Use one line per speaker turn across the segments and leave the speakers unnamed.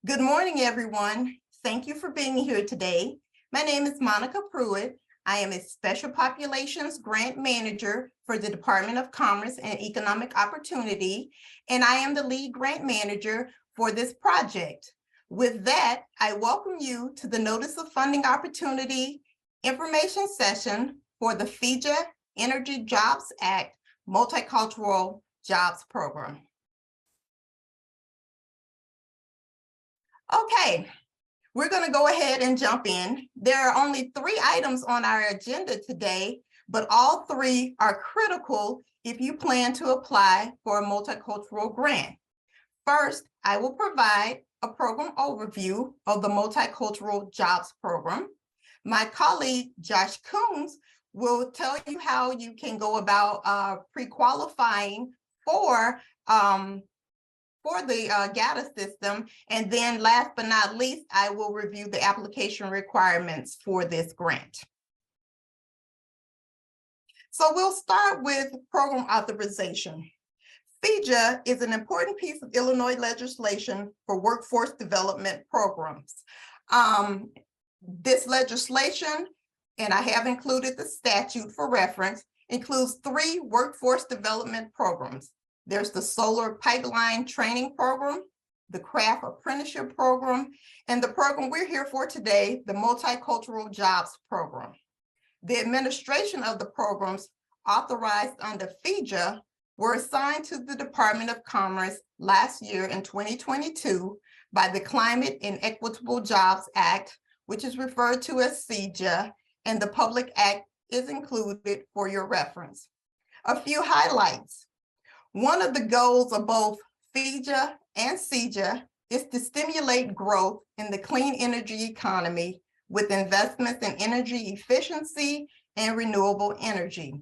Good morning, everyone. Thank you for being here today. My name is Monica Pruitt. I am a Special Populations Grant Manager for the Department of Commerce and Economic Opportunity, and I am the lead grant manager for this project. With that, I welcome you to the Notice of Funding Opportunity information session for the FEJA Energy Jobs Act Multicultural Jobs Program. Okay, we're going to go ahead and jump in. There are only 3 items on our agenda today, but all 3 are critical if you plan to apply for a multicultural grant. First, I will provide a program overview of the Multicultural Jobs Program. My colleague, Josh Coons, will tell you how you can go about pre-qualifying for the GATA system. And then last but not least, I will review the application requirements for this grant. So we'll start with program authorization. FEJA is an important piece of Illinois legislation for workforce development programs. This legislation, and I have included the statute for reference, includes 3 workforce development programs. There's the Solar Pipeline Training Program, the Craft Apprenticeship Program, and the program we're here for today, the Multicultural Jobs Program. The administration of the programs authorized under FEJA were assigned to the Department of Commerce last year in 2022 by the Climate and Equitable Jobs Act, which is referred to as CEJA, and the Public Act is included for your reference. A few highlights. One of the goals of both FEJA and CEJA is to stimulate growth in the clean energy economy with investments in energy efficiency and renewable energy.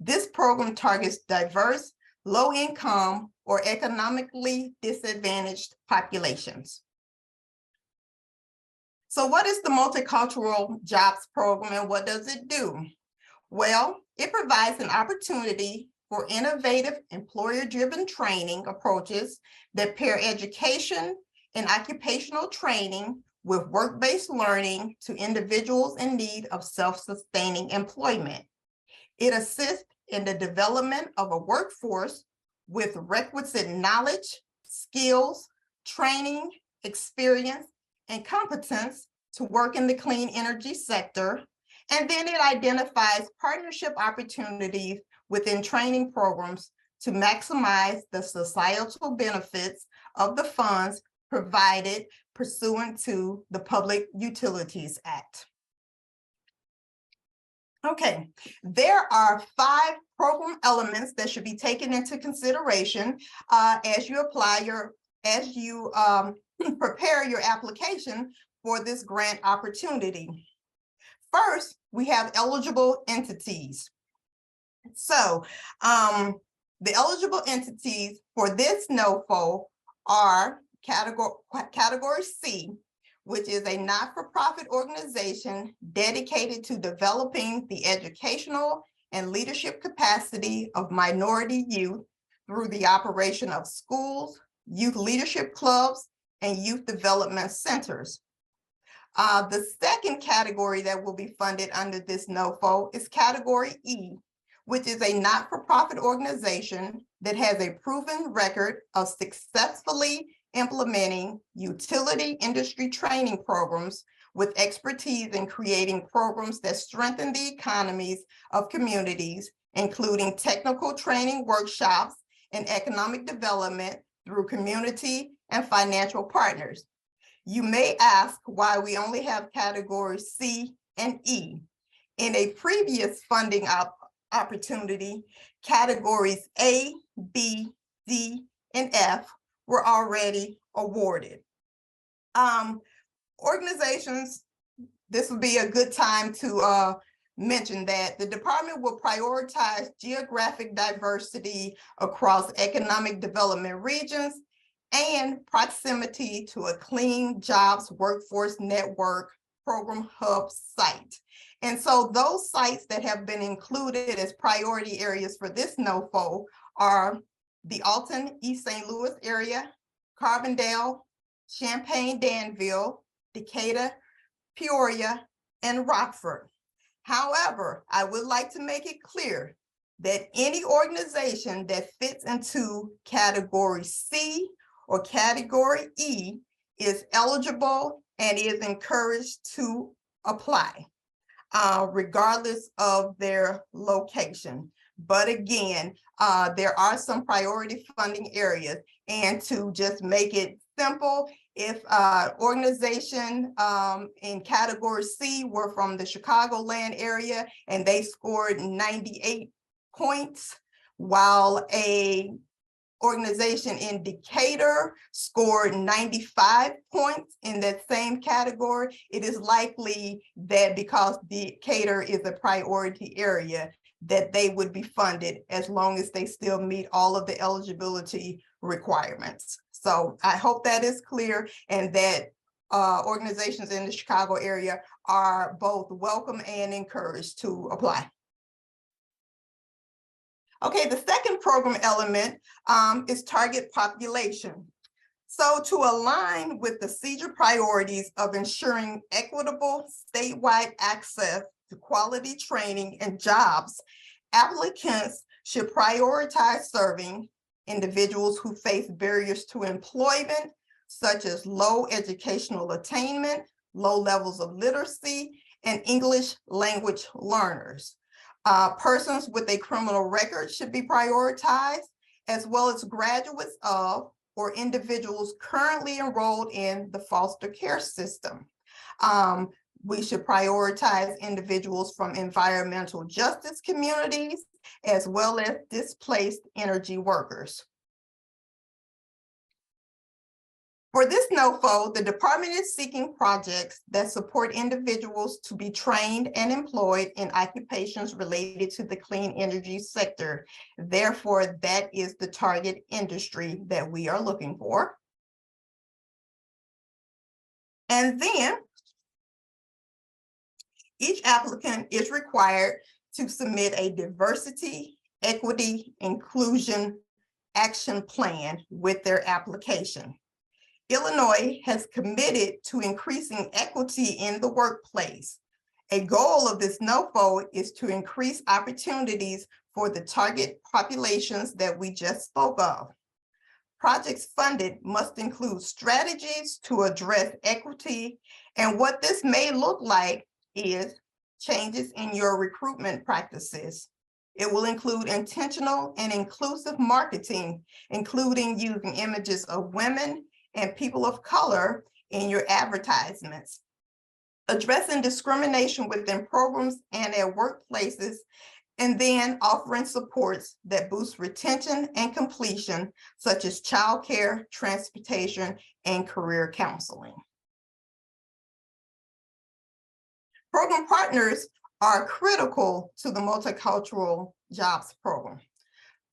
This program targets diverse, low-income, or economically disadvantaged populations. So what is the Multicultural Jobs Program and what does it do? Well, it provides an opportunity for innovative employer-driven training approaches that pair education and occupational training with work-based learning to individuals in need of self-sustaining employment. It assists in the development of a workforce with requisite knowledge, skills, training, experience, and competence to work in the clean energy sector. And then it identifies partnership opportunities within training programs to maximize the societal benefits of the funds provided pursuant to the Public Utilities Act. Okay, there are 5 program elements that should be taken into consideration as you prepare your application for this grant opportunity. First, we have eligible entities. So the eligible entities for this NOFO are category C, which is a not-for-profit organization dedicated to developing the educational and leadership capacity of minority youth through the operation of schools, youth leadership clubs, and youth development centers. The second category that will be funded under this NOFO is category E, which is a not-for-profit organization that has a proven record of successfully implementing utility industry training programs with expertise in creating programs that strengthen the economies of communities, including technical training workshops and economic development through community and financial partners. You may ask why we only have categories C and E. In a previous funding opportunity, categories A, B, D, and F were already awarded. Organizations, this would be a good time to mention that the department will prioritize geographic diversity across economic development regions and proximity to a clean jobs workforce network program hub site. And so those sites that have been included as priority areas for this NOFO are the Alton, East St. Louis area, Carbondale, Champaign-Danville, Decatur, Peoria, and Rockford. However, I would like to make it clear that any organization that fits into Category C or Category E is eligible and is encouraged to apply, regardless of their location. But again, there are some priority funding areas, and to just make it simple, if organization in Category C were from the Chicagoland area and they scored 98 points, while a organization in Decatur scored 95 points in that same category, it is likely that because Decatur is a priority area, that they would be funded as long as they still meet all of the eligibility requirements. So I hope that is clear, and that organizations in the Chicago area are both welcome and encouraged to apply. Okay, the second program element is target population. So to align with the CEDAR priorities of ensuring equitable statewide access to quality training and jobs, applicants should prioritize serving individuals who face barriers to employment, such as low educational attainment, low levels of literacy, and English language learners. Persons with a criminal record should be prioritized, as well as graduates of or individuals currently enrolled in the foster care system. We should prioritize individuals from environmental justice communities, as well as displaced energy workers. For this NOFO, the department is seeking projects that support individuals to be trained and employed in occupations related to the clean energy sector. Therefore, that is the target industry that we are looking for. And then each applicant is required to submit a diversity, equity, inclusion action plan with their application. Illinois has committed to increasing equity in the workplace. A goal of this NOFO is to increase opportunities for the target populations that we just spoke of. Projects funded must include strategies to address equity, and what this may look like is changes in your recruitment practices. It will include intentional and inclusive marketing, including using images of women and people of color in your advertisements, addressing discrimination within programs and at workplaces, and then offering supports that boost retention and completion, such as childcare, transportation, and career counseling. Program partners are critical to the multicultural jobs program.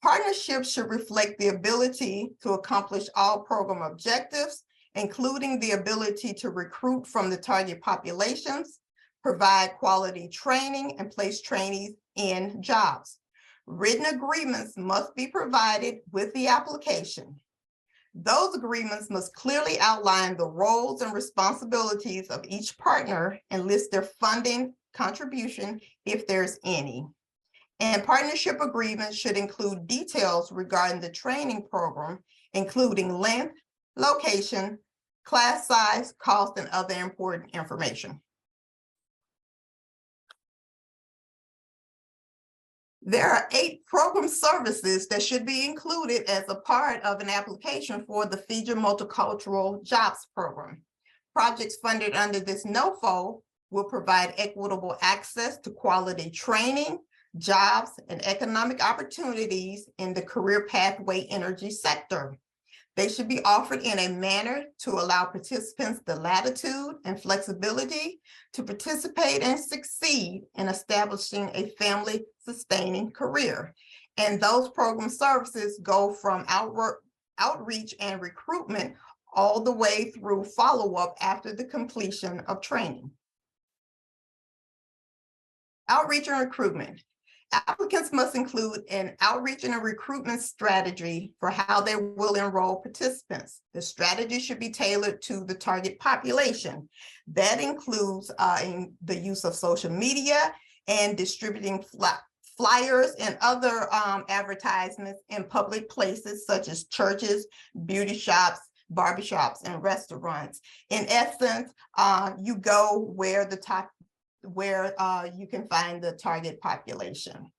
Partnerships should reflect the ability to accomplish all program objectives, including the ability to recruit from the target populations, provide quality training, and place trainees in jobs. Written agreements must be provided with the application. Those agreements must clearly outline the roles and responsibilities of each partner and list their funding contribution if there's any. And partnership agreements should include details regarding the training program, including length, location, class size, cost, and other important information. There are 8 program services that should be included as a part of an application for the FEJA Multicultural Jobs Program. Projects funded under this NOFO will provide equitable access to quality training, jobs, and economic opportunities in the career pathway energy sector. They should be offered in a manner to allow participants the latitude and flexibility to participate and succeed in establishing a family-sustaining career. And those program services go from outreach and recruitment all the way through follow-up after the completion of training. Outreach and recruitment. Applicants must include an outreach and a recruitment strategy for how they will enroll participants. The strategy should be tailored to the target population. That includes in the use of social media and distributing flyers and other advertisements in public places such as churches, beauty shops, barbershops, and restaurants. In essence, you go where you can find the target population.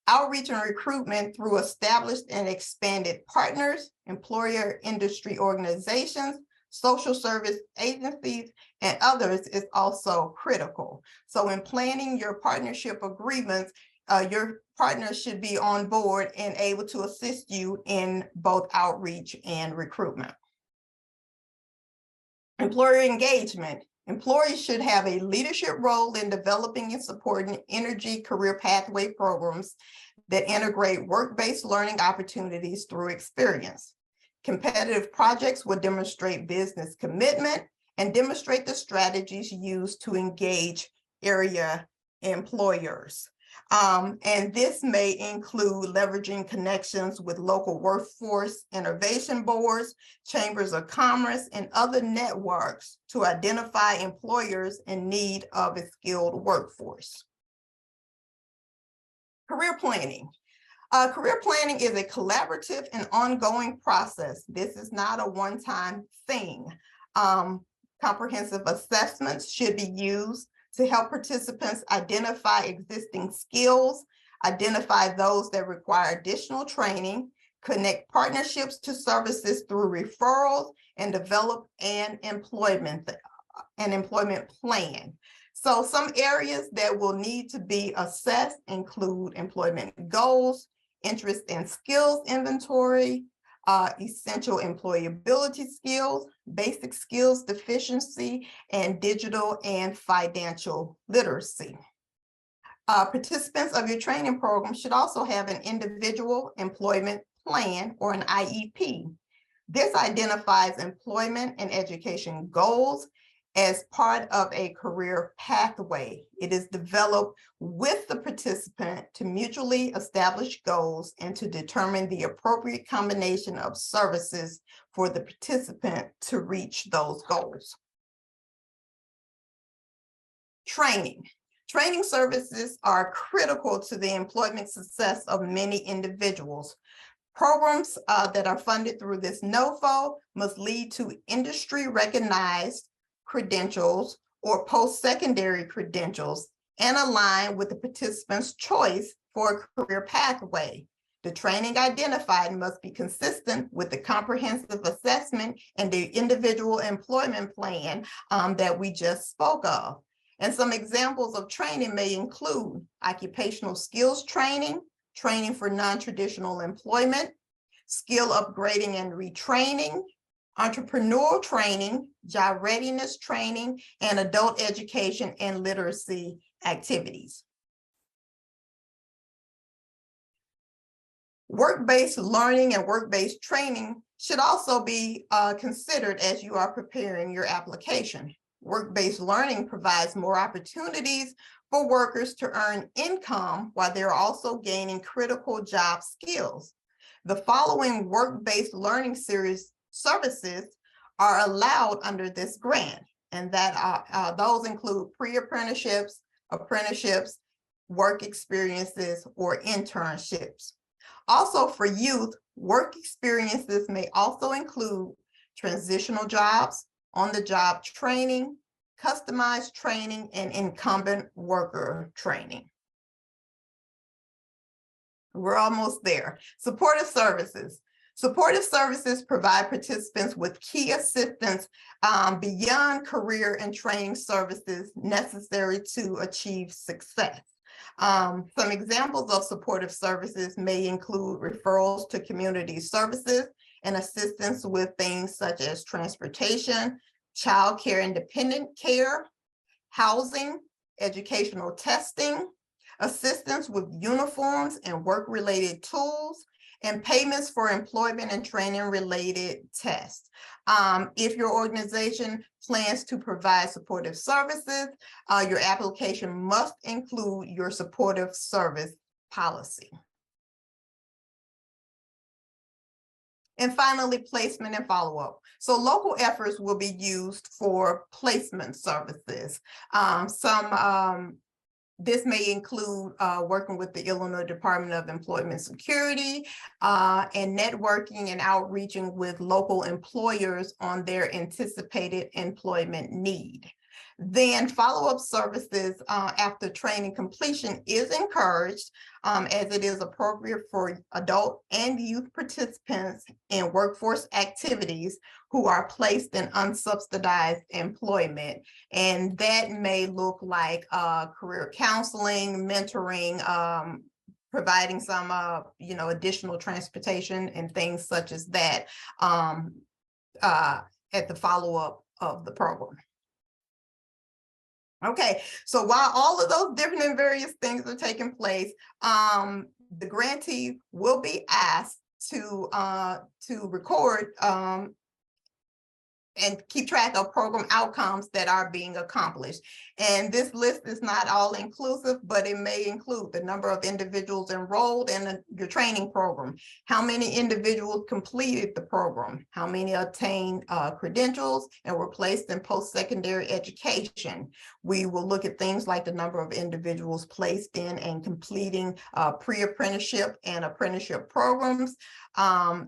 Outreach and recruitment through established and expanded partners, employer industry organizations, social service agencies, and others is also critical. So in planning your partnership agreements, your partners should be on board and able to assist you in both outreach and recruitment. Employer engagement. Employees should have a leadership role in developing and supporting energy career pathway programs that integrate work-based learning opportunities through experience. Competitive projects will demonstrate business commitment and demonstrate the strategies used to engage area employers. And this may include leveraging connections with local workforce innovation boards, chambers of commerce, and other networks to identify employers in need of a skilled workforce. Career planning. Career planning is a collaborative and ongoing process. This is not a one-time thing. Comprehensive assessments should be used to help participants identify existing skills, identify those that require additional training, connect partnerships to services through referrals, and develop an employment plan. So some areas that will need to be assessed include employment goals, interest and skills inventory, essential employability skills, basic skills deficiency, and digital and financial literacy. Participants of your training program should also have an individual employment plan or an IEP. This identifies employment and education goals as part of a career pathway. It is developed with the participant to mutually establish goals and to determine the appropriate combination of services for the participant to reach those goals. Training. Training services are critical to the employment success of many individuals. Programs that are funded through this NOFO must lead to industry recognized credentials or post-secondary credentials and align with the participant's choice for a career pathway. The training identified must be consistent with the comprehensive assessment and the individual employment plan that we just spoke of. And some examples of training may include occupational skills training, training for non-traditional employment, skill upgrading and retraining, entrepreneurial training, job readiness training, and adult education and literacy activities. Work-based learning and work-based training should also be considered as you are preparing your application. Work-based learning provides more opportunities for workers to earn income while they're also gaining critical job skills. The following work-based learning services are allowed under this grant, and that those include pre-apprenticeships, apprenticeships, work experiences, or internships. Also for youth, work experiences may also include transitional jobs, on-the-job training, customized training, and incumbent worker training. We're almost there. Supportive services. Supportive services provide participants with key assistance beyond career and training services necessary to achieve success. Some examples of supportive services may include referrals to community services and assistance with things such as transportation, child care and dependent care, housing, educational testing, assistance with uniforms and work-related tools, and payments for employment and training-related tests. If your organization plans to provide supportive services, your application must include your supportive service policy. And finally, placement and follow-up. So local efforts will be used for placement services. This may include working with the Illinois Department of Employment Security and networking and outreaching with local employers on their anticipated employment need. Then follow-up services after training completion is encouraged as it is appropriate for adult and youth participants in workforce activities who are placed in unsubsidized employment. And that may look like career counseling, mentoring, providing some additional transportation and things such as that at the follow-up of the program. Okay, so while all of those different and various things are taking place, the grantee will be asked to record and keep track of program outcomes that are being accomplished. And this list is not all inclusive, but it may include the number of individuals enrolled in your training program, how many individuals completed the program, how many obtained credentials and were placed in post-secondary education. We will look at things like the number of individuals placed in and completing pre-apprenticeship and apprenticeship programs,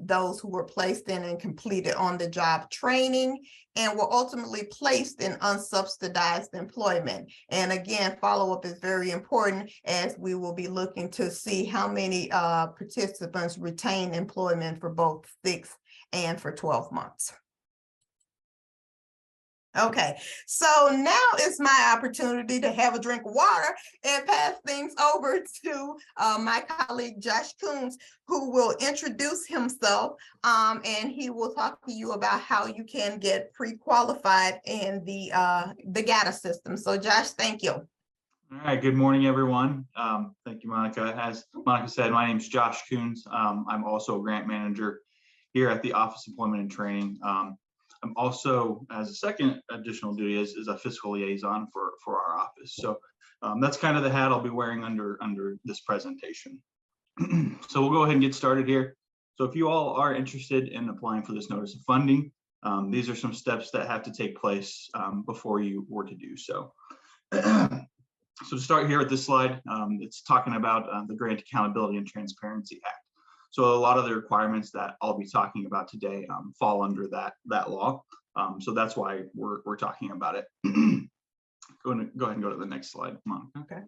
those who were placed in and completed on-the-job training, and were ultimately placed in unsubsidized employment. And again, follow-up is very important as we will be looking to see how many participants retain employment for both 6 and for 12 months. Okay, so now is my opportunity to have a drink of water and pass things over to my colleague Josh Coons, who will introduce himself and he will talk to you about how you can get pre-qualified in the GATA system. So Josh, thank you.
All right, good morning, everyone. Thank you, Monica. As Monica said, my name is Josh Coons. I'm also a grant manager here at the Office of Employment and Training. I'm also, as a second additional duty, is a fiscal liaison for our office. So that's kind of the hat I'll be wearing under this presentation. So we'll go ahead and get started here. So if you all are interested in applying for this notice of funding, these are some steps that have to take place before you were to do so. So to start here at this slide, it's talking about the Grant Accountability and Transparency Act. So a lot of the requirements that I'll be talking about today fall under that law. So that's why we're talking about it. Go ahead and go to the next slide. Come on.
Okay.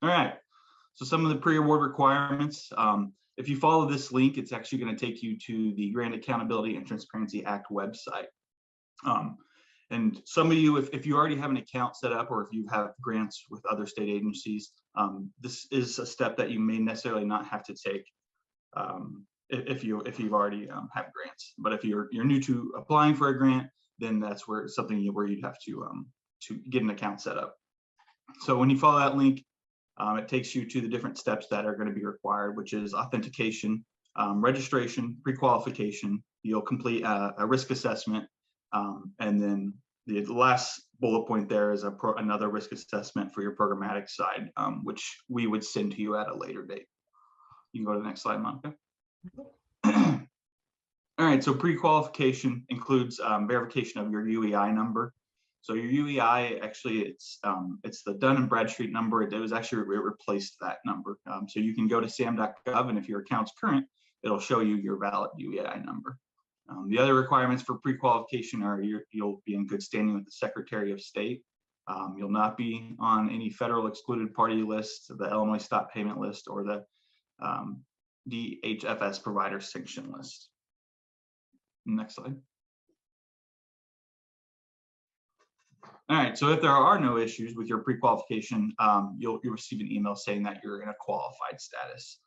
All right. So some of the pre-award requirements. If you follow this link, it's actually going to take you to the Grant Accountability and Transparency Act website. And some of you, if you already have an account set up or if you have grants with other state agencies, this is a step that you may necessarily not have to take if you've already have grants. But if you're new to applying for a grant, then that's where you'd have to get an account set up. So when you follow that link, it takes you to the different steps that are going to be required, which is authentication, registration, pre-qualification. You'll complete a risk assessment, and then the last bullet point there is another risk assessment for your programmatic side, which we would send to you at a later date. You can go to the next slide, Monica. All right, so pre-qualification includes verification of your UEI number. So your UEI, actually, it's the Dun & Bradstreet number. It replaced that number. So you can go to sam.gov, and if your account's current, it'll show you your valid UEI number. The other requirements for pre-qualification are you'll be in good standing with the Secretary of State. You'll not be on any federal excluded party list, the Illinois Stop Payment list, or the DHFS provider sanction list. Next slide. All right, so if there are no issues with your pre-qualification, you'll receive an email saying that you're in a qualified status.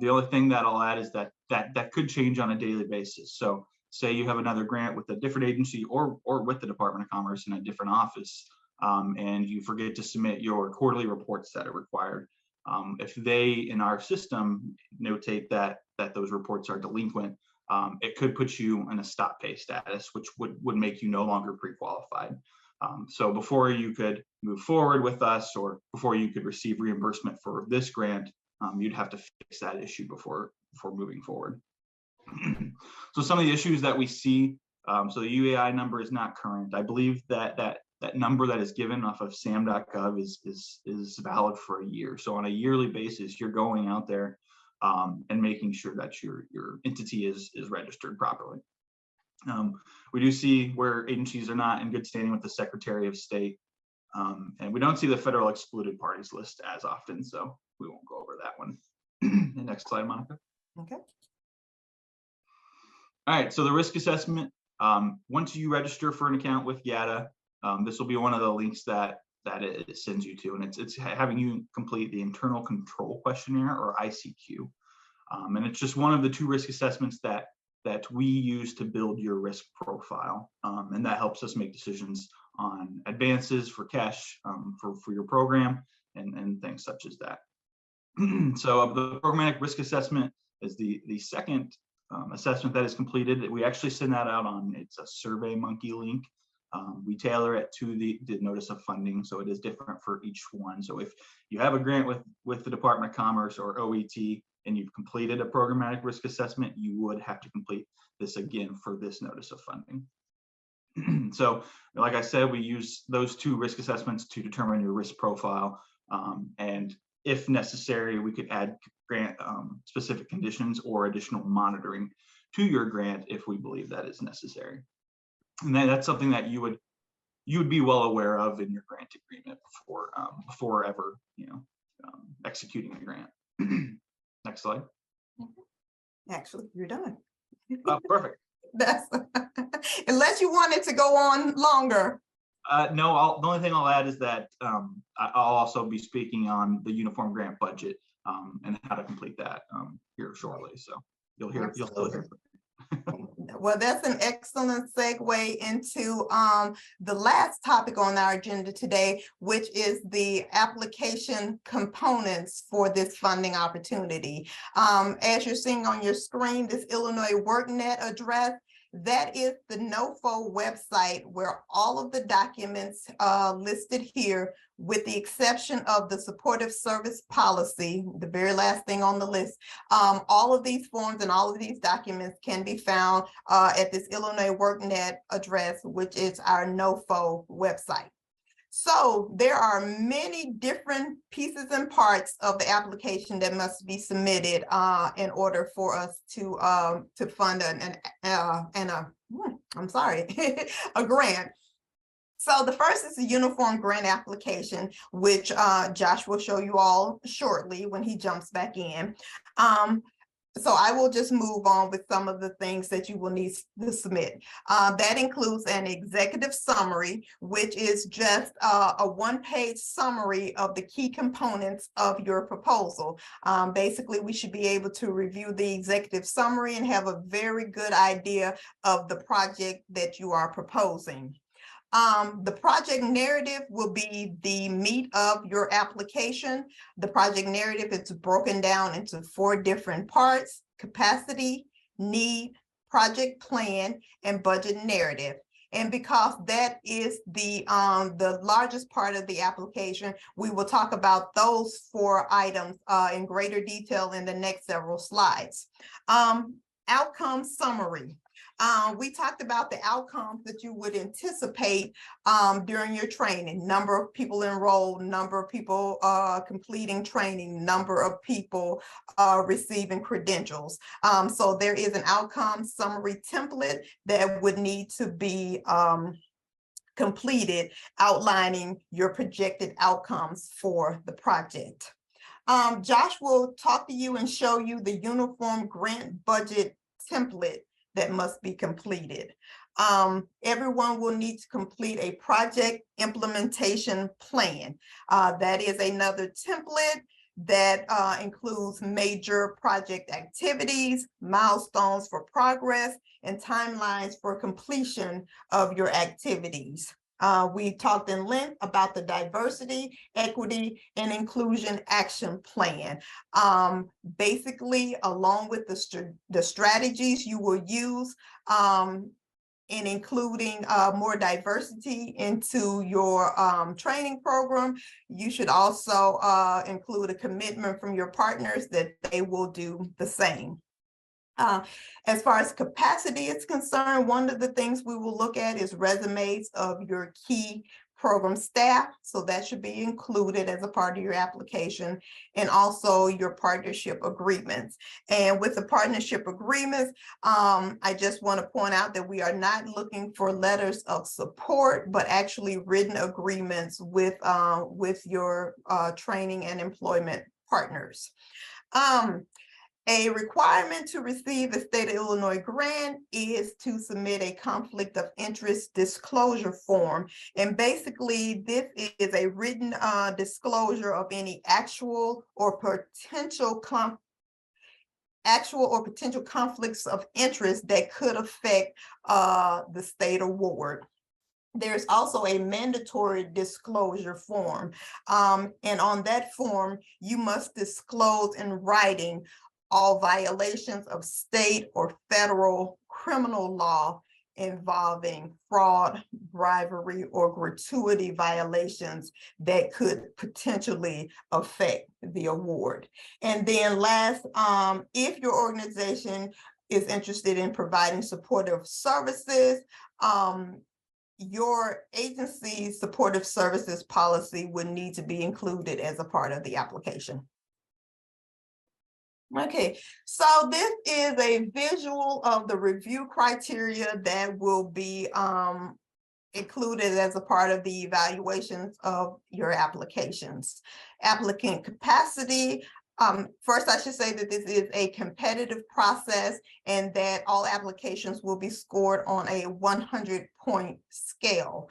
The only thing that I'll add is that could change on a daily basis. So say you have another grant with a different agency or with the Department of Commerce in a different office, and you forget to submit your quarterly reports that are required. If they, in our system, notate that those reports are delinquent, it could put you in a stop pay status, which would make you no longer pre-qualified. So before you could move forward with us, or before you could receive reimbursement for this grant, you'd have to fix that issue before moving forward. So some of the issues that we see, so the UAI number is not current. I believe that number that is given off of sam.gov is valid for a year. So on a yearly basis, you're going out there and making sure that your entity is registered properly. We do see where agencies are not in good standing with the Secretary of State, and we don't see the federal excluded parties list as often, so we won't go over that one. The next slide, Monica.
Okay.
All right, so the risk assessment, once you register for an account with YADA, this will be one of the links that it sends you to, and it's having you complete the internal control questionnaire, or ICQ. And it's just one of the 2 risk assessments that we use to build your risk profile. And that helps us make decisions on advances for cash for your program and things such as that. So the programmatic risk assessment is the second assessment that is completed. We actually send that out on, it's a SurveyMonkey link. We tailor it to the notice of funding, so it is different for each one. So if you have a grant with the Department of Commerce or OET and you've completed a programmatic risk assessment, you would have to complete this again for this notice of funding. So like I said, we use those 2 risk assessments to determine your risk profile, and if necessary, we could add grant specific conditions or additional monitoring to your grant if we believe that is necessary. And that's something that you would be well aware of in your grant agreement before ever executing a grant. Next slide.
Actually, you're done.
Oh, perfect.
That's unless you want it to go on longer.
No, the only thing I'll add is that I'll also be speaking on the uniform grant budget and how to complete that here shortly. So you'll still hear.
Well, that's an excellent segue into the last topic on our agenda today, which is the application components for this funding opportunity. As you're seeing on your screen, this Illinois WorkNet address, that is the NOFO website where all of the documents listed here, with the exception of the supportive service policy, the very last thing on the list, all of these forms and all of these documents can be found at this Illinois WorkNet address, which is our NOFO website. So there are many different pieces and parts of the application that must be submitted in order for us to fund a grant. So the first is the uniform grant application, which Josh will show you all shortly when he jumps back in. So I will just move on with some of the things that you will need to submit. That includes an executive summary, which is just a one-page summary of the key components of your proposal. Basically, we should be able to review the executive summary and have a very good idea of the project that you are proposing. The project narrative will be the meat of your application. The project narrative is broken down into 4 different parts: capacity, need, project plan, and budget narrative. And because that is the largest part of the application, we will talk about those 4 items in greater detail in the next several slides. Outcome summary. We talked about the outcomes that you would anticipate during your training: number of people enrolled, number of people completing training, number of people receiving credentials. So there is an outcome summary template that would need to be completed, outlining your projected outcomes for the project. Josh will talk to you and show you the uniform grant budget template that must be completed. Everyone will need to complete a project implementation plan. That is another template that includes major project activities, milestones for progress, and timelines for completion of your activities. We talked in length about the diversity, equity, and inclusion action plan. Basically, along with the strategies you will use in including more diversity into your training program, you should also include a commitment from your partners that they will do the same. As far as capacity is concerned, one of the things we will look at is resumes of your key program staff. So that should be included as a part of your application, and also your partnership agreements. And with the partnership agreements, I just want to point out that we are not looking for letters of support, but actually written agreements with your training and employment partners. A requirement to receive a state of Illinois grant is to submit a conflict of interest disclosure form. And basically, this is a written disclosure of any actual or potential conflicts of interest that could affect the state award. There's also a mandatory disclosure form. And on that form, you must disclose in writing all violations of state or federal criminal law involving fraud, bribery, or gratuity violations that could potentially affect the award. And then last, if your organization is interested in providing supportive services, your agency's supportive services policy would need to be included as a part of the application. Okay, so this is a visual of the review criteria that will be included as a part of the evaluations of your applications. Applicant capacity. First, I should say that this is a competitive process and that all applications will be scored on a 100-point scale.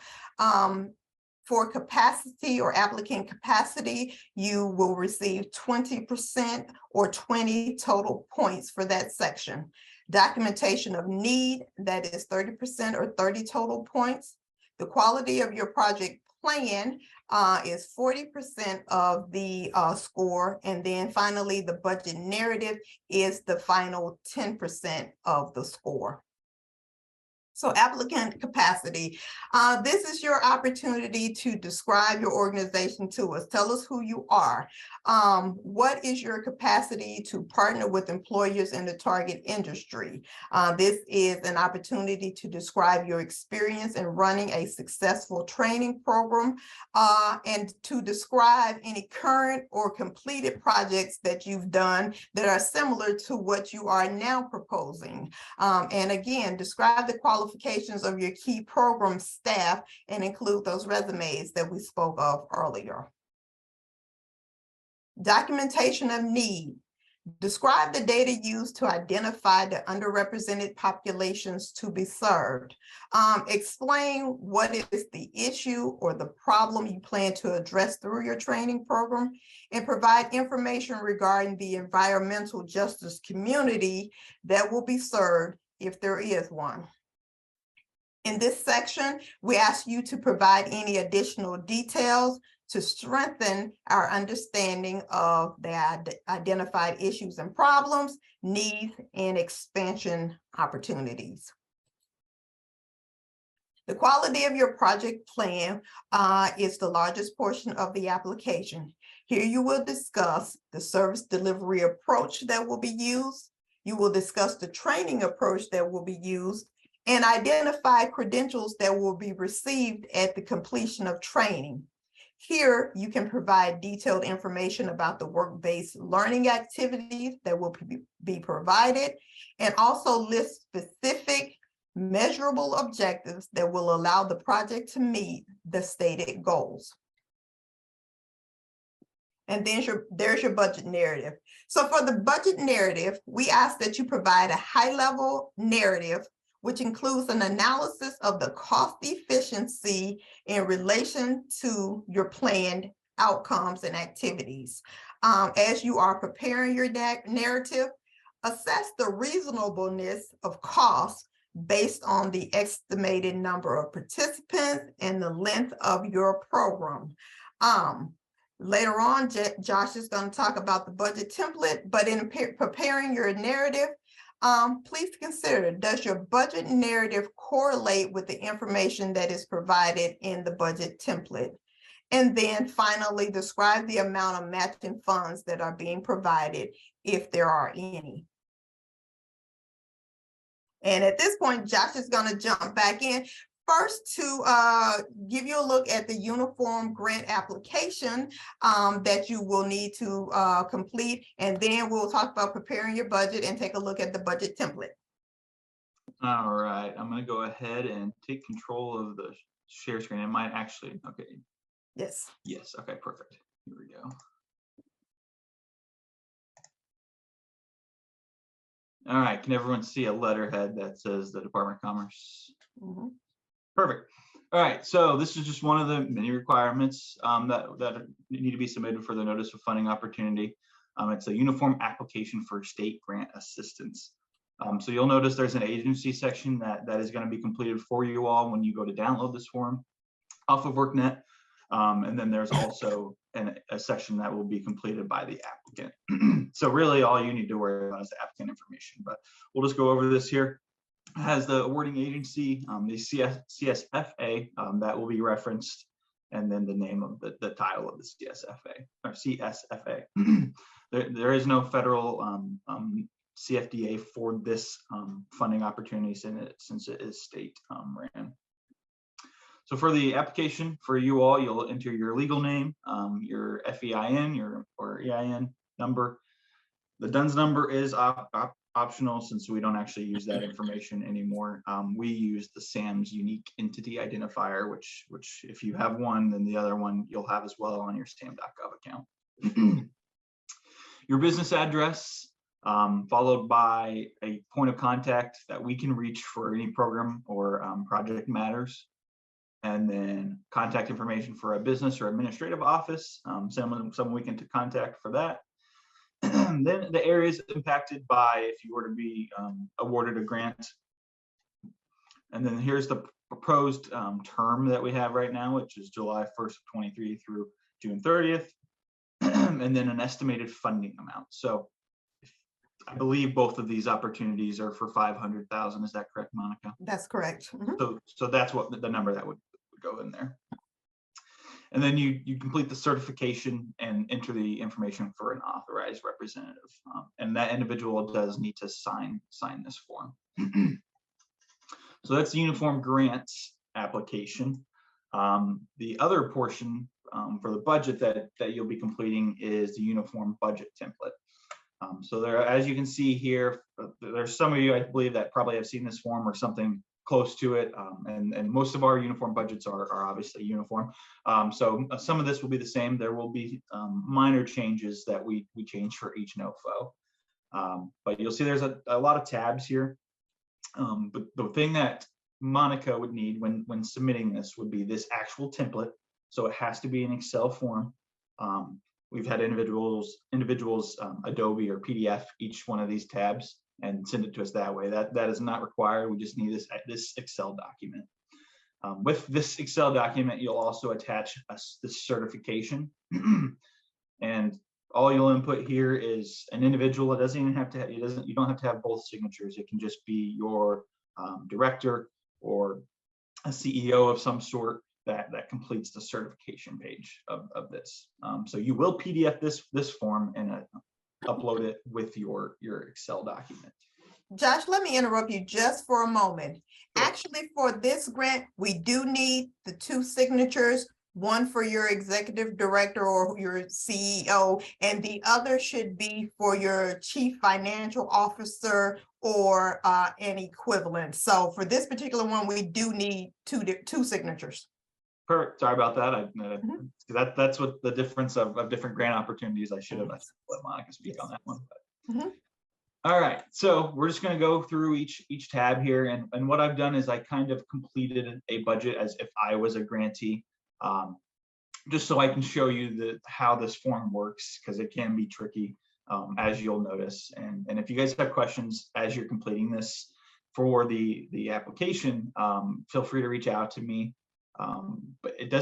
For capacity or applicant capacity, you will receive 20% or 20 total points for that section. Documentation of need, that is 30% or 30 total points. The quality of your project plan is 40% of the score. And then finally, the budget narrative is the final 10% of the score. So applicant capacity, this is your opportunity to describe your organization to us. Tell us who you are. What is your capacity to partner with employers in the target industry? This is an opportunity to describe your experience in running a successful training program and to describe any current or completed projects that you've done that are similar to what you are now proposing. And again, describe the qualifications of your key program staff and include those resumes that we spoke of earlier. Documentation of need. Describe the data used to identify the underrepresented populations to be served. Explain what is the issue or the problem you plan to address through your training program, and provide information regarding the environmental justice community that will be served if there is one. In this section, we ask you to provide any additional details to strengthen our understanding of the identified issues and problems, needs, and expansion opportunities. The quality of your project plan is the largest portion of the application. Here you will discuss the service delivery approach that will be used. You will discuss the training approach that will be used and identify credentials that will be received at the completion of training. Here, you can provide detailed information about the work-based learning activities that will be provided, and also list specific measurable objectives that will allow the project to meet the stated goals. And then there's your budget narrative. So for the budget narrative, we ask that you provide a high-level narrative which includes an analysis of the cost efficiency in relation to your planned outcomes and activities. As you are preparing your narrative, assess the reasonableness of costs based on the estimated number of participants and the length of your program. Later on, Josh is going to talk about the budget template, but in preparing your narrative, Please consider, does your budget narrative correlate with the information that is provided in the budget template? And then finally, describe the amount of matching funds that are being provided, if there are any. And at this point, Josh is going to jump back in. First, to give you a look at the uniform grant application that you will need to complete, and then we'll talk about preparing your budget and take a look at the budget template.
All right, I'm going to go ahead and take control of the share screen. It might actually, okay.
Yes.
Yes, okay, perfect. Here we go. All right, can everyone see a letterhead that says the Department of Commerce?
Mm-hmm.
Perfect. All right, so this is just one of the many requirements that need to be submitted for the notice of funding opportunity. It's a uniform application for state grant assistance. So you'll notice there's an agency section that is going to be completed for you all when you go to download this form off of WorkNet. And then there's also a section that will be completed by the applicant. So really all you need to worry about is the applicant information, but we'll just go over this here. It has the awarding agency, the CSFA that will be referenced, and then the name of the title of the CSFA or CSFA. There is no federal CFDA for this funding opportunity since it is state ran. So for the application for you all, you'll enter your legal name, your FEIN, or EIN number. The DUNS number is optional since we don't actually use that information anymore. We use the SAM's unique entity identifier, which if you have one, then the other one you'll have as well on your SAM.gov account. Your business address, followed by a point of contact that we can reach for any program or project matters. And then contact information for a business or administrative office, someone we can contact for that. Then the areas impacted by if you were to be awarded a grant. And then here's the proposed term that we have right now, which is July 1st of 23 through June 30th. And then an estimated funding amount. So I believe both of these opportunities are for 500,000. Is that correct, Monica?
That's correct. Mm-hmm.
So that's what the number that would go in there. And then you complete the certification and enter the information for an authorized representative. And that individual does need to sign this form. So that's the uniform grants application. The other portion for the budget that you'll be completing is the uniform budget template. So there, as you can see here, there's some of you, I believe, that probably have seen this form or something close to it. And most of our uniform budgets are obviously uniform. So some of this will be the same. There will be minor changes that we change for each NOFO. But you'll see there's a lot of tabs here. But the thing that Monica would need when submitting this would be this actual template. So it has to be an Excel form. We've had individuals Adobe or PDF each one of these tabs and send it to us that way. That is not required. We just need this Excel document. With this Excel document, you'll also attach this certification. And all you'll input here is an individual. It doesn't even have to. You don't have to have both signatures. It can just be your director or a CEO of some sort that completes the certification page of this. So you will PDF this form and upload it with your Excel document.
Josh, let me interrupt you just for a moment.
Sure.
Actually, for this grant, we do need the 2 signatures, one for your executive director or your CEO, and the other should be for your chief financial officer or an equivalent. So for this particular one, we do need two signatures.
Perfect. Sorry about that. That's what the difference of different grant opportunities. I should have let Monica speak on that one. But. All right, so we're just going to go through each tab here, and what I've done is I kind of completed a budget as if I was a grantee, just so I can show you how this form works, because it can be tricky, as you'll notice. And if you guys have questions as you're completing this for the application, feel free to reach out to me. But it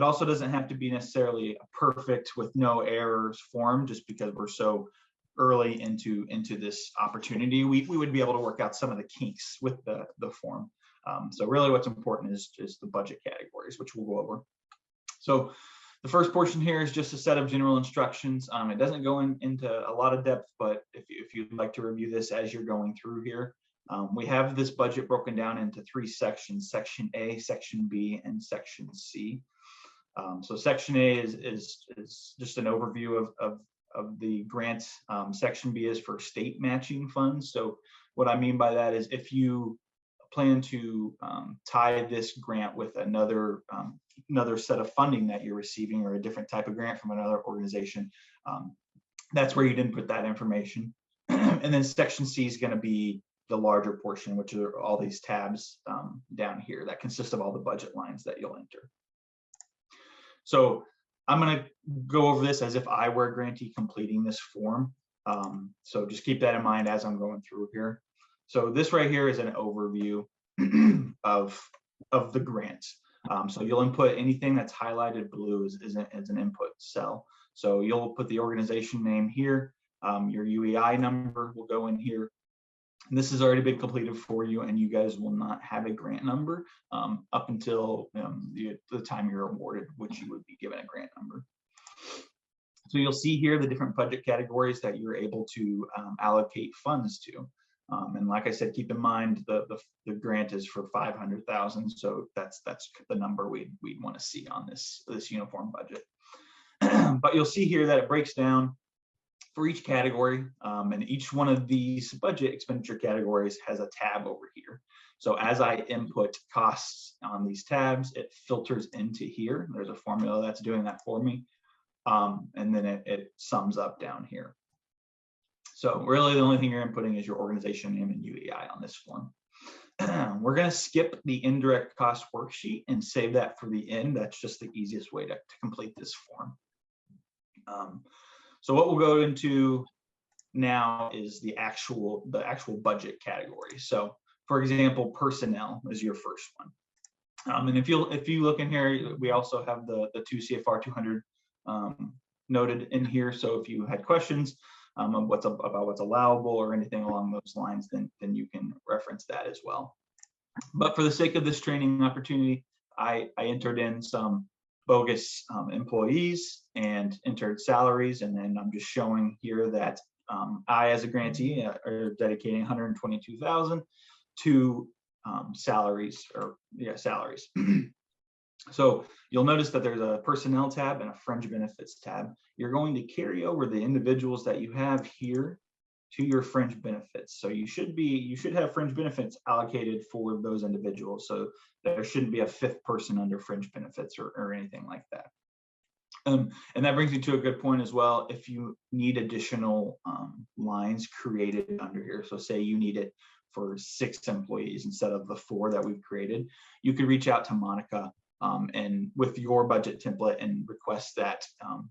also doesn't have to be necessarily a perfect with no errors form, just because we're so early into this opportunity, we would be able to work out some of the kinks with the form. So really what's important is the budget categories, which we'll go over. So the first portion here is just a set of general instructions. It doesn't go into a lot of depth, but if you'd like to review this as you're going through here, we have this budget broken down into 3 sections: Section A, Section B, and Section C. So Section A is just an overview of the grants. Section B is for state matching funds. So what I mean by that is if you plan to tie this grant with another set of funding that you're receiving, or a different type of grant from another organization, that's where you'd input that information. And then Section C is going to be the larger portion, which are all these tabs down here that consist of all the budget lines that you'll enter. So I'm going to go over this as if I were a grantee completing this form. So just keep that in mind as I'm going through here. So this right here is an overview of the grants. So you'll input anything that's highlighted blue as an input cell. So you'll put the organization name here. Your UEI number will go in here. And this has already been completed for you, and you guys will not have a grant number up until the time you're awarded, which you would be given a grant number. So you'll see here the different budget categories that you're able to allocate funds to. And like I said, keep in mind the grant is for $500,000, so that's the number we'd want to see on this uniform budget. But you'll see here that it breaks down for each category, and each one of these budget expenditure categories has a tab over here. So as I input costs on these tabs, it filters into here. There's a formula that's doing that for me, and then it sums up down here. So really the only thing you're inputting is your organization name and UEI on this form. We're going to skip the indirect cost worksheet and save that for the end. That's just the easiest way to complete this form. So what we'll go into now is the actual budget category. So for example, personnel is your first one. And if you look in here, we also have the 2 CFR 200 noted in here. So if you had questions about what's allowable or anything along those lines, then you can reference that as well. But for the sake of this training opportunity, I entered in some bogus employees and entered salaries, and then I'm just showing here that I, as a grantee, are dedicating $122,000 to salaries. So you'll notice that there's a personnel tab and a fringe benefits tab. You're going to carry over the individuals that you have here to your fringe benefits. So you should have fringe benefits allocated for those individuals. So there shouldn't be a 5th person under fringe benefits or anything like that. And that brings me to a good point as well. If you need additional lines created under here, so say you need it for 6 employees instead of the 4 that we've created, you could reach out to Monica and with your budget template and request that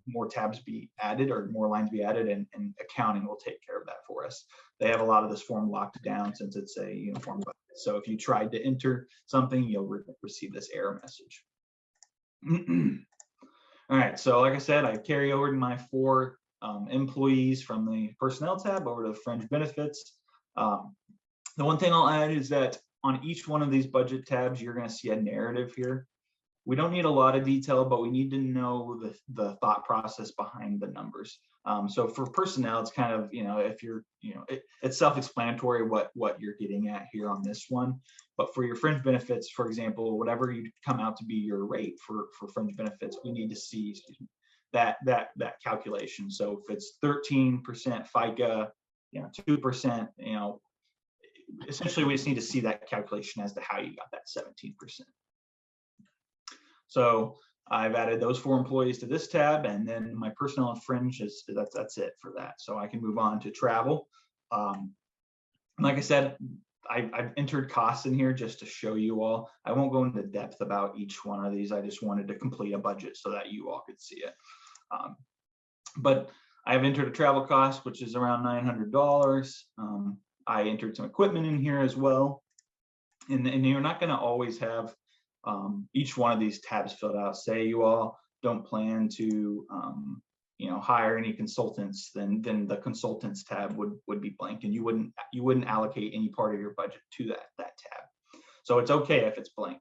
more tabs be added or more lines be added, and accounting will take care of that for us. They have a lot of this form locked down since it's a uniform budget. So if you tried to enter something, you'll receive this error message. All right, so like I said, I carry over my 4 employees from the personnel tab over to the fringe benefits. The one thing I'll add is that on each one of these budget tabs, you're going to see a narrative here. We don't need a lot of detail, but we need to know the thought process behind the numbers. So for personnel, it's kind of, if you're, it's self-explanatory what you're getting at here on this one. But for your fringe benefits, for example, whatever you come out to be your rate for fringe benefits, we need to see that calculation. So if it's 13% FICA, 2%, essentially we just need to see that calculation as to how you got that 17%. So I've added those 4 employees to this tab, and then my personnel and fringe that's it for that. So I can move on to travel. Like I said, I've entered costs in here just to show you all. I won't go into depth about each one of these. I just wanted to complete a budget so that you all could see it. But I've entered a travel cost, which is around $900. I entered some equipment in here as well. And you're not going to always have each one of these tabs filled out. Say you all don't plan to hire any consultants, then the consultants tab would be blank, and you wouldn't allocate any part of your budget to that tab. So it's okay if it's blank.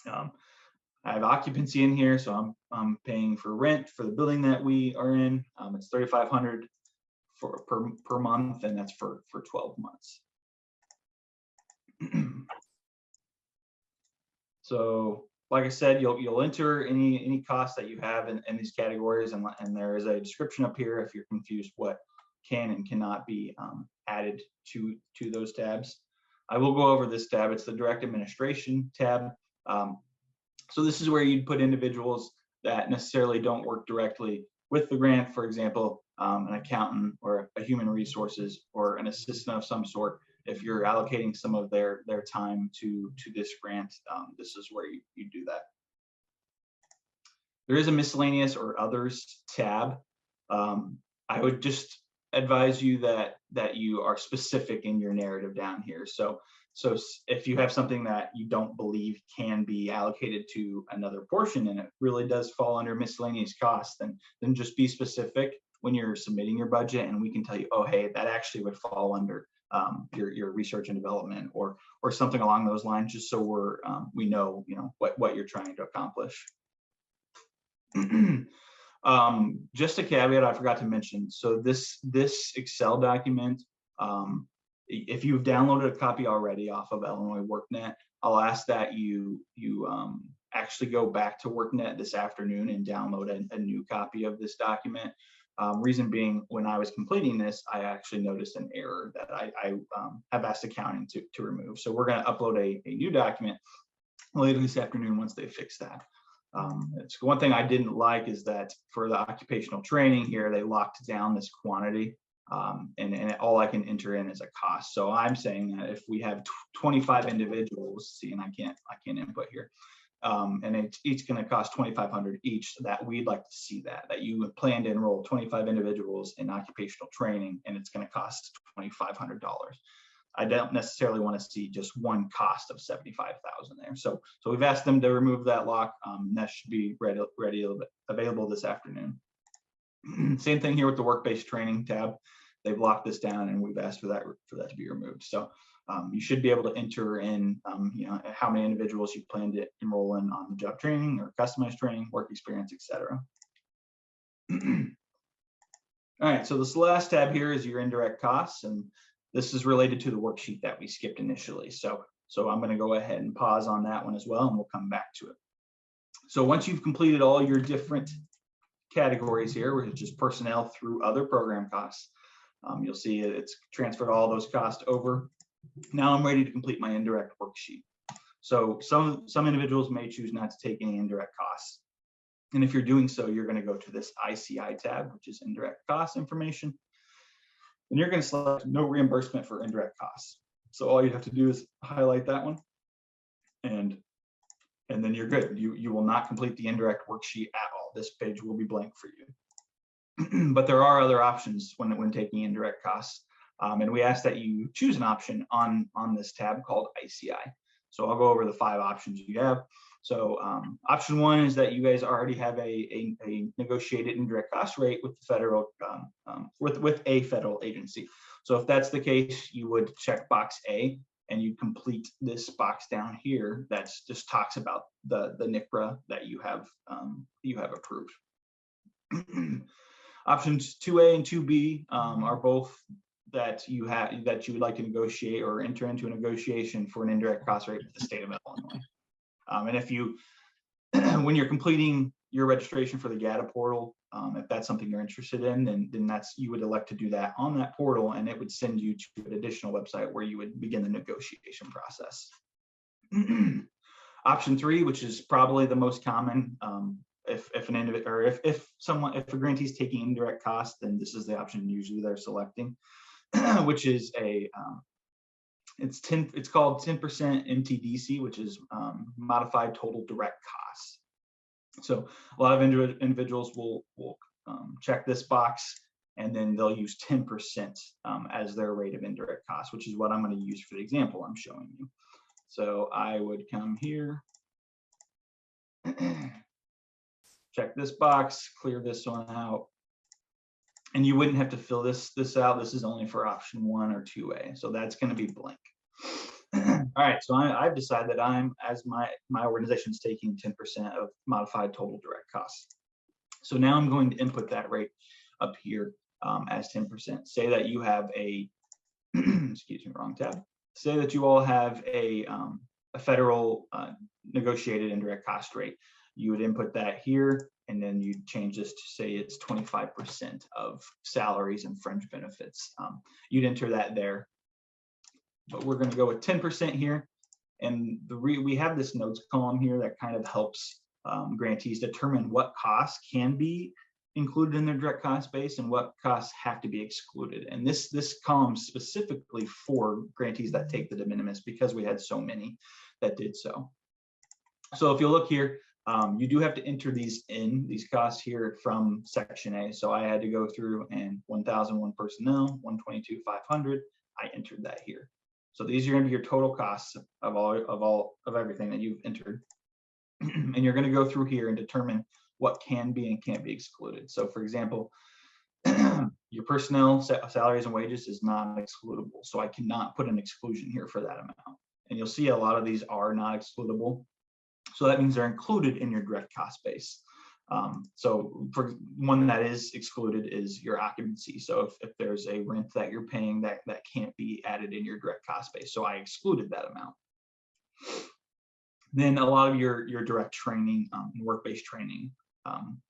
I have occupancy in here, so I'm paying for rent for the building that we are in. It's $3,500 per month, and that's for 12 months. So, like I said, you'll enter any costs that you have in these categories, and there is a description up here if you're confused what can and cannot be added to those tabs. I will go over this tab. It's the direct administration tab. So this is where you'd put individuals that necessarily don't work directly with the grant. For example, an accountant or a human resources or an assistant of some sort. If you're allocating some of their time to this grant, this is where you do that. There is a miscellaneous or others tab. I would just advise you that you are specific in your narrative down here. So if you have something that you don't believe can be allocated to another portion and it really does fall under miscellaneous costs, then just be specific when you're submitting your budget, and we can tell you, oh, hey, that actually would fall under your research and development or something along those lines, just so we know what you're trying to accomplish. Just a caveat I forgot to mention. So this Excel document, if you've downloaded a copy already off of Illinois WorkNet, I'll ask that you actually go back to WorkNet this afternoon and download a new copy of this document. Reason being, when I was completing this, I actually noticed an error that I have asked accounting to remove. So we're going to upload a new document later this afternoon once they fix that. It's one thing I didn't like is that for the occupational training here, they locked down this quantity, and all I can enter in is a cost. So I'm saying that if we have 25 individuals, see, and I can't input here, and it's each going to cost $2,500 each, so that we'd like to see that you plan to enroll 25 individuals in occupational training, and it's going to cost $2,500. I don't necessarily want to see just one cost of $75,000 there. So we've asked them to remove that lock. That should be ready available this afternoon. Same thing here with the work-based training tab. They've locked this down, and we've asked for that to be removed. So you should be able to enter in how many individuals you plan to enroll in on the job training or customized training, work experience, etc. All right, so this last tab here is your indirect costs, and this is related to the worksheet that we skipped initially. So I'm going to go ahead and pause on that one as well, and we'll come back to it. So once you've completed all your different categories here, which is just personnel through other program costs, you'll see it's transferred all those costs over. Now I'm ready to complete my indirect worksheet. So some individuals may choose not to take any indirect costs. And if you're doing so, you're going to go to this ICI tab, which is indirect cost information. And you're going to select no reimbursement for indirect costs. So all you have to do is highlight that one, and then you're good. You will not complete the indirect worksheet at all. This page will be blank for you. But there are other options when taking indirect costs. And we ask that you choose an option on this tab called ICI. So I'll go over the 5 options you have. So option 1 is that you guys already have a negotiated indirect cost rate with the federal with a federal agency. So if that's the case, you would check box A, and you complete this box down here that just talks about the NCRA that you have approved. Options 2A and 2B are both that you would like to negotiate or enter into a negotiation for an indirect cost rate with the state of Illinois. And if when you're completing your registration for the GATA portal, if that's something you're interested in, then you would elect to do that on that portal, and it would send you to an additional website where you would begin the negotiation process. Option 3, which is probably the most common, if a grantee is taking indirect costs, then this is the option usually they're selecting, which is it's called 10% MTDC, which is modified total direct costs. So a lot of individuals will check this box, and then they'll use 10% as their rate of indirect costs, which is what I'm going to use for the example I'm showing you. So I would come here, check this box, clear this one out. And you wouldn't have to fill this out. This is only for option 1 or 2A. So that's going to be blank. All right, so I've decided that as my organization is taking 10% of modified total direct costs. So now I'm going to input that rate up here as 10%. Say that you have a, excuse me, wrong tab. Say that you all have a federal negotiated indirect cost rate. You would input that here, and then you change this to say it's 25% of salaries and fringe benefits. You'd enter that there. But we're going to go with 10% here. And we have this notes column here that kind of helps grantees determine what costs can be included in their direct cost base and what costs have to be excluded. And this column specifically for grantees that take the de minimis, because we had so many that did so. So if you look here, you do have to enter these costs here from section A. So I had to go through and 1,001 personnel, 122,500. I entered that here. So these are going to be your total costs of everything that you've entered. And you're going to go through here and determine what can be and can't be excluded. So for example, your personnel salaries and wages is not excludable. So I cannot put an exclusion here for that amount. And you'll see a lot of these are not excludable. So that means they're included in your direct cost base. So for one that is excluded is your occupancy. So if there's a rent that you're paying that can't be added in your direct cost base. So I excluded that amount. Then a lot of your direct training and work-based training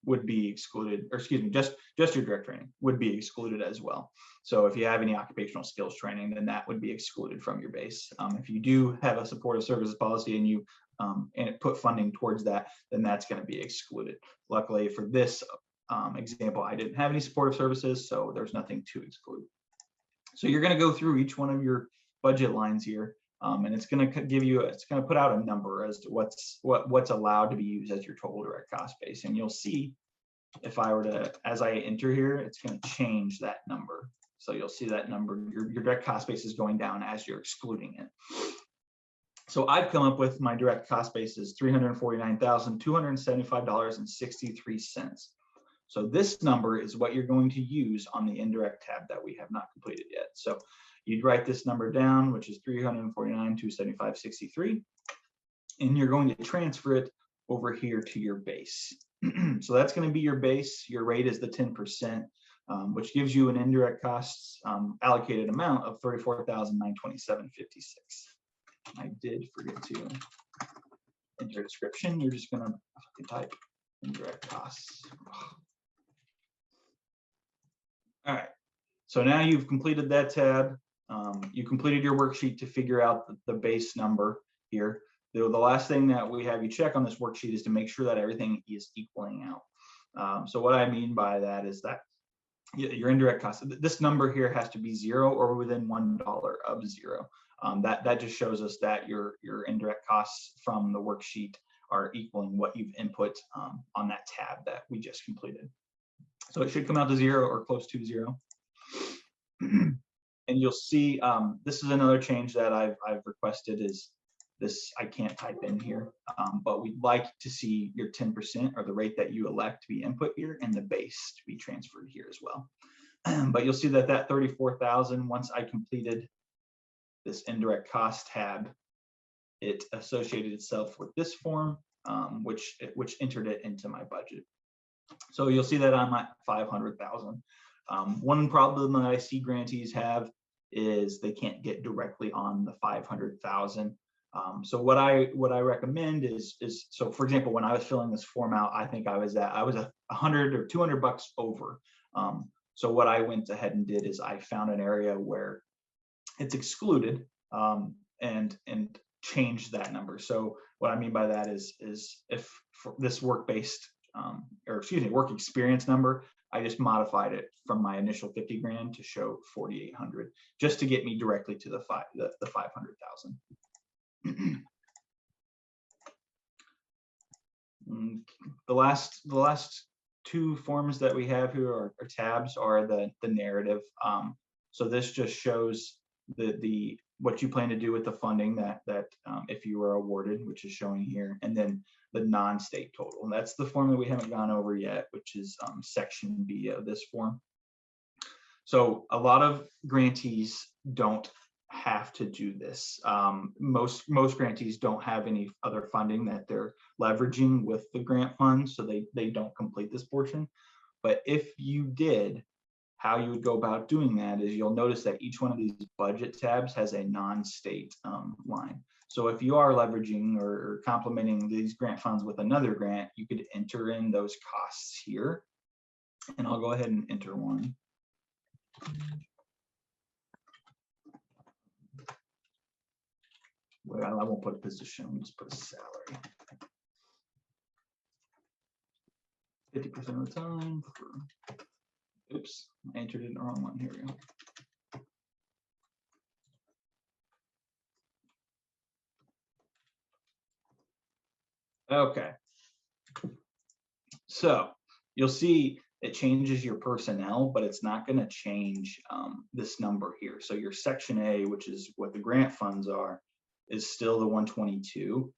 would be excluded, or excuse me, just your direct training would be excluded as well. So if you have any occupational skills training, then that would be excluded from your base. If you do have a supportive services policy and you put funding towards that, then that's going to be excluded. Luckily for this example, I didn't have any supportive services, so there's nothing to exclude. So you're going to go through each one of your budget lines here, and it's going to give you, it's going to put out a number as to what's allowed to be used as your total direct cost base. And you'll see if I were to, as I enter here, it's going to change that number. So you'll see that number, your direct cost base is going down as you're excluding it. So I've come up with my direct cost base is $349,275.63. So this number is what you're going to use on the indirect tab that we have not completed yet. So you'd write this number down, which is $349,275.63, and you're going to transfer it over here to your base. So that's going to be your base. Your rate is the 10%, which gives you an indirect costs allocated amount of $34,927.56. I did forget to enter a description. You're just going to type indirect costs. All right. So now you've completed that tab. You completed your worksheet to figure out the base number here. The last thing that we have you check on this worksheet is to make sure that everything is equaling out. So what I mean by that is that your indirect costs, this number here has to be 0 or within $1 of 0. That just shows us that your indirect costs from the worksheet are equaling what you've input on that tab that we just completed. So it should come out to 0 or close to 0. And you'll see this is another change that I've requested is this I can't type in here, but we'd like to see your 10% or the rate that you elect to be input here and the base to be transferred here as well. But you'll see that 34,000, once I completed this indirect cost tab, it associated itself with this form, which entered it into my budget. So you'll see that I'm at 500,000. One problem that I see grantees have is they can't get directly on the 500,000. So what I recommend is so for example, when I was filling this form out, I think I was 100 or 200 bucks over. So what I went ahead and did is I found an area where it's excluded and changed that number. So what I mean by that is if for this work-based work experience number, I just modified it from my initial 50 grand to show 4,800, just to get me directly to the 500,000. The last two forms that we have here are tabs are the narrative. So this just shows what you plan to do with the funding that if you were awarded, which is showing here, and then the non-state total. And that's the form that we haven't gone over yet, which is section B of this form. So a lot of grantees don't have to do this. Most grantees don't have any other funding that they're leveraging with the grant fund, so they don't complete this portion. But if you did, how you would go about doing that is you'll notice that each one of these budget tabs has a non-state line. So if you are leveraging or complementing these grant funds with another grant, you could enter in those costs here. And I'll go ahead and enter one. Well, I won't put a position, I'll just put a salary. 50% of the time for, oops, I entered in the wrong one. Here we go. Okay. So you'll see it changes your personnel, but it's not going to change this number here. So your section A, which is what the grant funds are, is still the 122.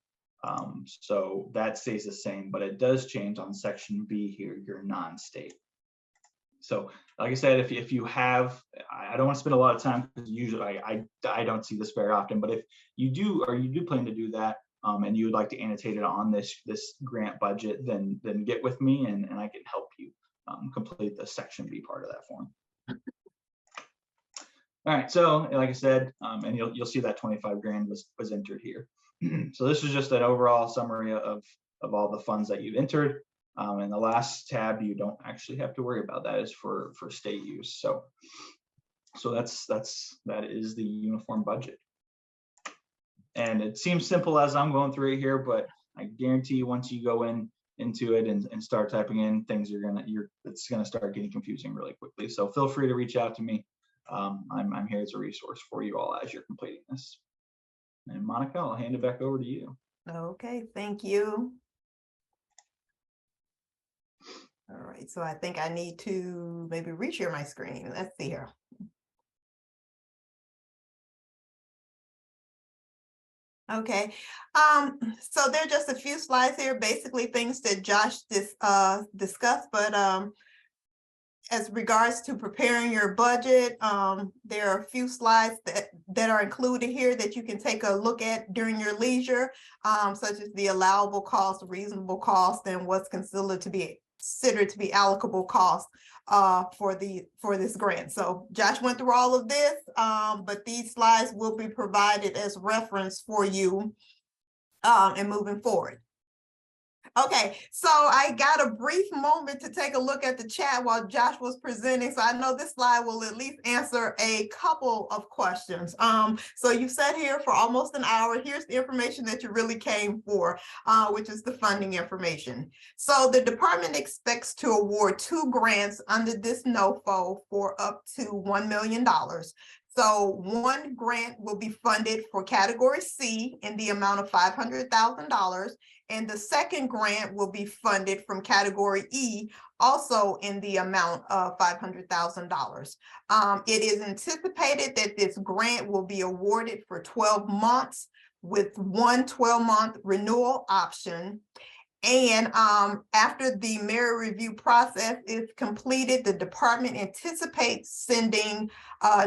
So that stays the same, but it does change on section B here, your non-state. So like I said, if you have, I don't want to spend a lot of time because usually I don't see this very often, but if you do, or you do plan to do that, and you would like to annotate it on this grant budget, then get with me and I can help you complete the section B part of that form. All right, so like I said, and you'll see that 25 grand was entered here. So this is just an overall summary of all the funds that you've entered. And the last tab, you don't actually have to worry about. That is for state use. So that is the uniform budget. And it seems simple as I'm going through it here, but I guarantee you once you go into it and start typing in things, it's gonna start getting confusing really quickly. So feel free to reach out to me. I'm here as a resource for you all as you're completing this. And Monica, I'll hand it back over to you.
Okay, thank you. All right, so I think I need to maybe reshare my screen. Let's see here. Okay, so there are just a few slides here, basically things that Josh discussed, but as regards to preparing your budget, there are a few slides that are included here that you can take a look at during your leisure, such as the allowable cost, reasonable cost, and what's considered to be allocable cost for this grant. So Josh went through all of this, but these slides will be provided as reference for you and moving forward. Okay, so I got a brief moment to take a look at the chat while Josh was presenting. So I know this slide will at least answer a couple of questions. So you sat here for almost an hour. Here's the information that you really came for, which is the funding information. So the department expects to award 2 grants under this NOFO for up to $1 million. So one grant will be funded for category C in the amount of $500,000. And the second grant will be funded from category E, also in the amount of $500,000. It is anticipated that this grant will be awarded for 12 months with one 12-month renewal option. And after the merit review process is completed, the department anticipates sending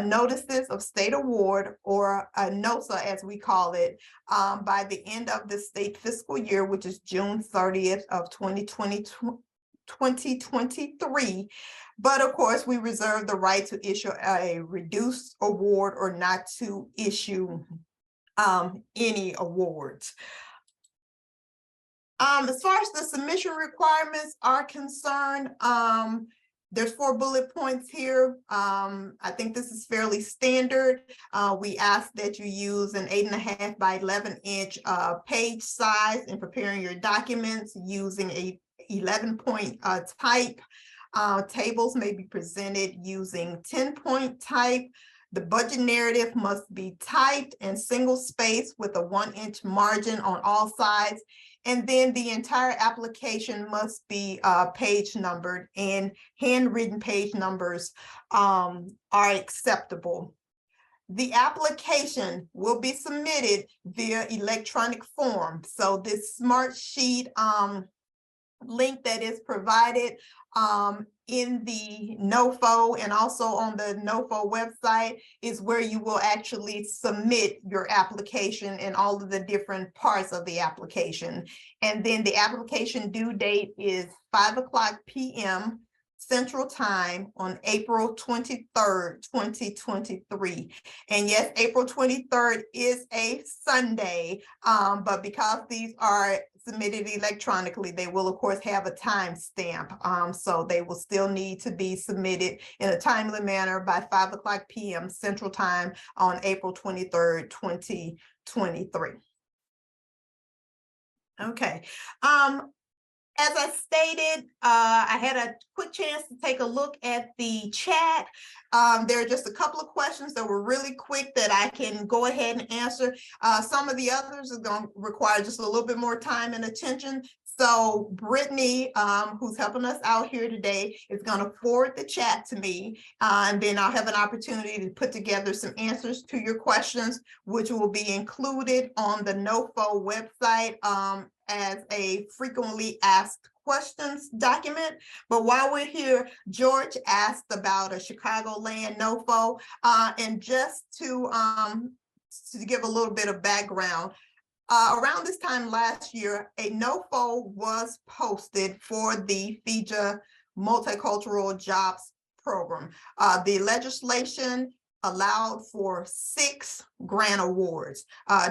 notices of state award, or a NOSA as we call it, by the end of the state fiscal year, which is June 30th of 2023. But of course, we reserve the right to issue a reduced award or not to issue any awards. As far as the submission requirements are concerned, there's 4 bullet points here. I think this is fairly standard. We ask that you use an 8.5 by 11 inch page size in preparing your documents using a 11-point type. Tables may be presented using 10-point type. The budget narrative must be typed and single spaced with a 1-inch margin on all sides. And then the entire application must be page numbered, and handwritten page numbers are acceptable. The application will be submitted via electronic form. So this smart sheet link that is provided in the NOFO and also on the NOFO website is where you will actually submit your application and all of the different parts of the application. And then the application due date is 5:00 p.m. Central Time on April 23rd, 2023. And yes, April 23rd is a Sunday, but because these are submitted electronically, they will of course have a timestamp. So they will still need to be submitted in a timely manner by 5:00 p.m. Central Time on April 23rd, 2023. Okay. As I stated, I had a quick chance to take a look at the chat. There are just a couple of questions that were really quick that I can go ahead and answer. Some of the others are going to require just a little bit more time and attention. So Brittany, who's helping us out here today, is going to forward the chat to me, and then I'll have an opportunity to put together some answers to your questions, which will be included on the NOFO website as a frequently asked questions document. But while we're here, George asked about a Chicagoland NOFO, and just to give a little bit of background, around this time last year, a NOFO was posted for the FIJA Multicultural Jobs Program. The legislation allowed for 6 grant awards.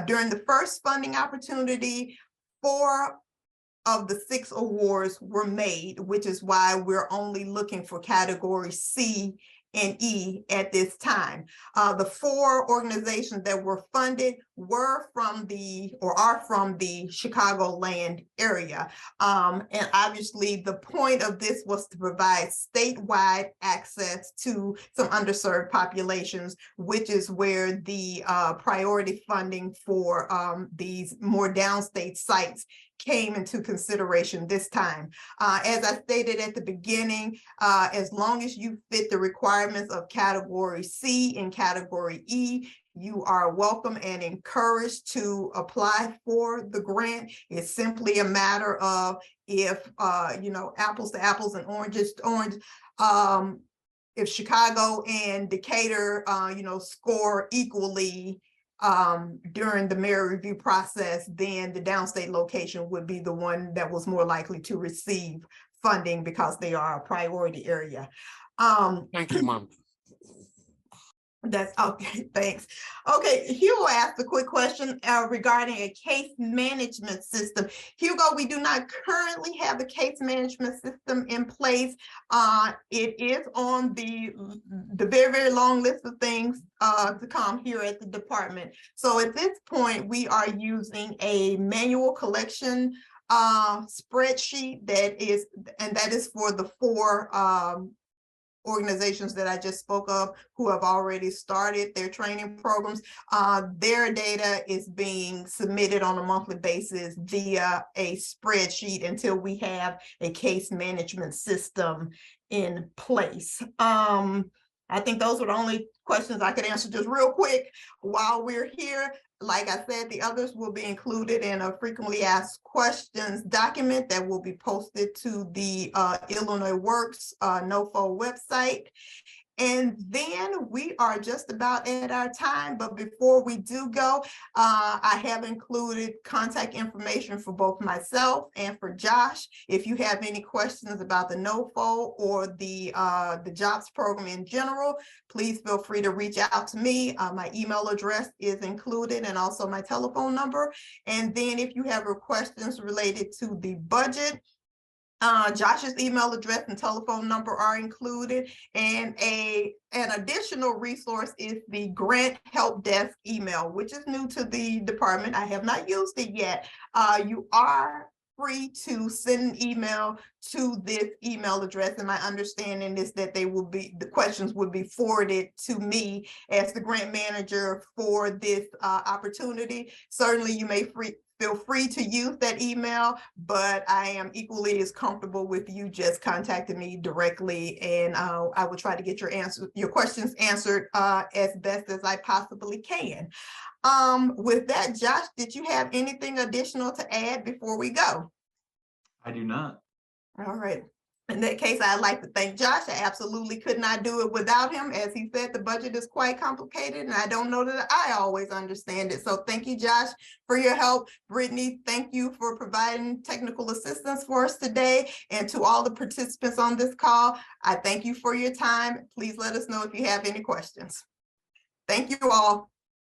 During the first funding opportunity, 4 of the 6 awards were made, which is why we're only looking for category C and E at this time. The 4 organizations that were funded were from the, or are from the Chicagoland area. And obviously the point of this was to provide statewide access to some underserved populations, which is where the priority funding for these more downstate sites came into consideration this time. As I stated at the beginning, as long as you fit the requirements of category C and category E, you are welcome and encouraged to apply for the grant. It's simply a matter of if, apples to apples and oranges to orange. If Chicago and Decatur, score equally during the merit review process, then the downstate location would be the one that was more likely to receive funding because they are a priority area.
Thank you, Mom.
That's okay, thanks. Okay, Hugo asked a quick question regarding a case management system. Hugo, we do not currently have a case management system in place. It is on the very, very long list of things to come here at the department. So at this point, we are using a manual collection spreadsheet that is for the 4 organizations that I just spoke of who have already started their training programs. Their data is being submitted on a monthly basis via a spreadsheet until we have a case management system in place. I think those were the only questions I could answer just real quick while we're here. Like I said, the others will be included in a frequently asked questions document that will be posted to the Illinois Works NOFO website. And then we are just about at our time, but before we do go, I have included contact information for both myself and for Josh. If you have any questions about the NOFO or the jobs program in general, please feel free to reach out to me. My email address is included and also my telephone number. And then if you have questions related to the budget, Josh's email address and telephone number are included, and an additional resource is the grant help desk email, which is new to the department. I have not used it yet. You are free to send an email to this email address, and my understanding is that the questions would be forwarded to me as the grant manager for this opportunity. Certainly you may feel feel free to use that email, but I am equally as comfortable with you just contacting me directly, and I will try to get your questions answered as best as I possibly can. With that, Josh, did you have anything additional to add before we go?
I do not.
All right. In that case, I'd like to thank Josh. I absolutely could not do it without him. As he said, the budget is quite complicated, and I don't know that I always understand it. So thank you, Josh, for your help. Brittany, thank you for providing technical assistance for us today. And to all the participants on this call, I thank you for your time. Please let us know if you have any questions. Thank you all.